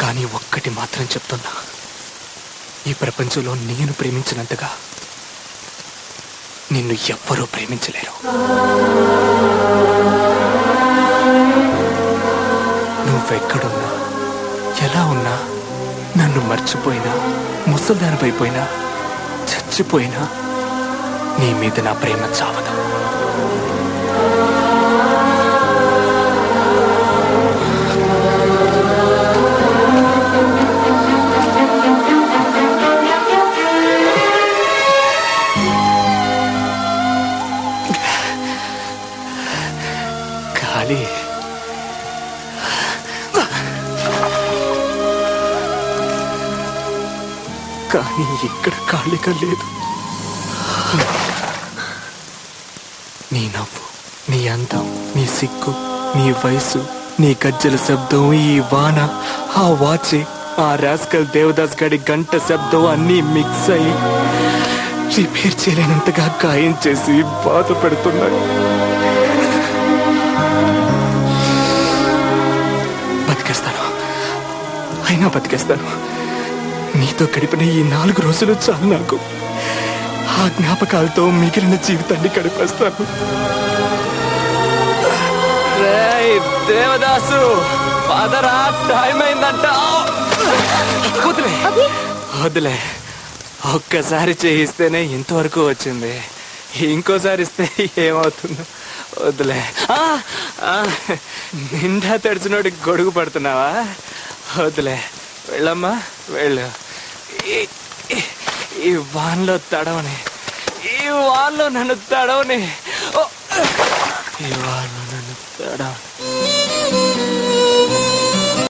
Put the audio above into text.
కానీ ఒక్కటి మాత్రం చెప్తున్నా, ఈ ప్రపంచంలో నేను ప్రేమించినంతగా నిన్ను ఎవ్వరూ ప్రేమించలేరు. నువ్వెక్కడున్నా, ఎలా ఉన్నా, నన్ను మర్చిపోయినా, ముసల్దానిపైపోయినా, చచ్చిపోయినా నీ మీద నా ప్రేమ చావదు. ఖాళీ కానీ ఇక్కడ ఖాళీగా లేదు. నీ నవ్వు, నీ అందం, నీ సిగ్గు, నీ వయసు, నీ గజ్జల శబ్దం, ఈ వాన, ఆ వాచే, ఆ రాస్కల్ దేవదాస్ గడి గంట శబ్దం అన్నీ మిక్స్ అయ్యి రిపేర్ చేయలేనంతగా గాయం చేసి బాధ పెడుతున్నాయి. బతికేస్తాను, అయినా బతికేస్తాను. నీతో గడిపిన ఈ 4 రోజులు చాలు నాకు. ఆ జ్ఞాపకాలతో మిగిలిన జీవితాన్ని గడిపేస్తాను. దేవదాసు పదరా, టైం అయిందంట. వదిలే వదిలే, ఒక్కసారి చేయిస్తేనే ఇంతవరకు వచ్చింది, ఇంకోసారి ఇస్తే ఏమవుతుందో వదిలే. నిండా తడిచినోడి గొడుగు పడుతున్నావా? వదిలే, వెళ్ళమ్మా వెళ్ళు. ఈ వాన్లో తడవని, ఈ వాన్లో నన్ను తడవని, ఈ వాన్లో నన్ను తడవని.